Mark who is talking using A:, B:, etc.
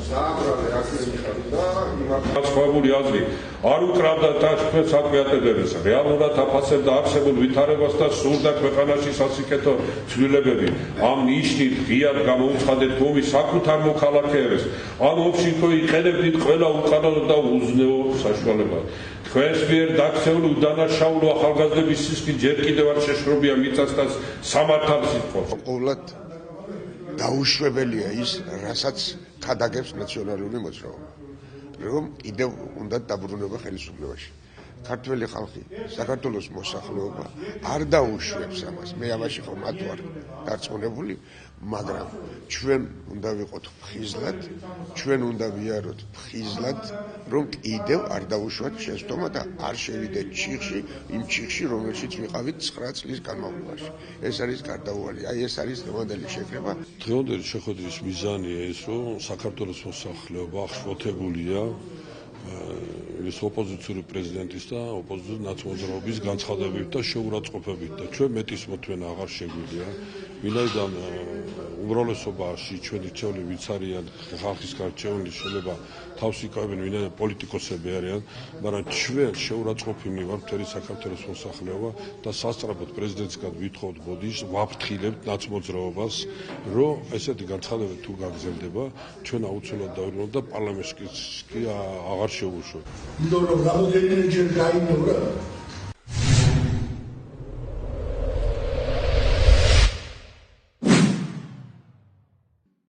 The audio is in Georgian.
A: სააბრალე აკრინიხარი და
B: განსხვავებული აზრი არ უკრავდა და თქვენ საქმე ატარებდეს. რეალურად აფასებდა არსებულ ვითარებას და სურდა ქვეყანაში სასიკეთო ცვლილებები. ამ ნიშნით ღიად გამოუცხადეთ ომის საკუთარ მოქალაქეებს. ამ ომში თქო იყენებდით ყველა უყანონო და უზნეო საშუალებად. თქვენს მიერ დაქცეული უდანაშაულო ახალგაზრდების სისხლი ჯერ კიდევ არ შეშრობია მიწასთან სამართალს ითხოვს.
C: ყოვლად დაუშვებელია ის, რასაც ქადაგებს ნაციონალური მოძრაობა, რომ კიდევ უნდა დაბრუნება ხელისუფლებაში. ქართველი ხალხი, საქართველოს მოსახლეობა არ დაუშვებს ამას. მე ამაში ხომ მათ ვარ დარწმუნებული, მაგრამ ჩვენ უნდა ვიყოთ ფხიზლად, ჩვენ უნდა ვიაროთ ფხიზლად, რომ კიდევ არ დაუშვათ შეცდომა და არ შევიდეთ ჩიხში, იმ ჩიხში, რომელშიც ვიყავით 9 წლის განმავლობაში. ეს არის გარდაუვალი. აი ეს არის დღევანდელი შეკრება.
D: დღევანდელი შეხვედრის მიზანია ის, რომ საქართველოს მოსახლეობა აღშფოთებულია ეს ოპოზიციური პრეზიდენტის და ოპოზიციური ნაცმოძრაობის განცხადებებით და შეურაცხყოფებით და ჩვენ მეტის მოთმენა აღარ შეგვიძლია. ვინაიდან უმრავლესობაში ჩვენი რჩეული ვინც არიან ხალხის გარჩეული შეიძლება თავს იკავებენ ვინაიდან პოლიტიკოსები არიან, მაგრამ ჩვენ შეურაცხყოფილი ვართ მთელი საქართველოს მოსახლეობა და სასწრაფოდ პრეზიდენტისგან ვითხოვთ ბოდიშს, ვაფრთხილებთ ნაცმოძრაობას, რომ ესეთი განცხადებები თუ გაგრძელდება, ჩვენ აუცილებლად დავიბრუნოთ და პარლამენტში კი აღარ შევუშვებთ.
E: იმიტომ რომ რამდენიმეჯერ გაიმეორა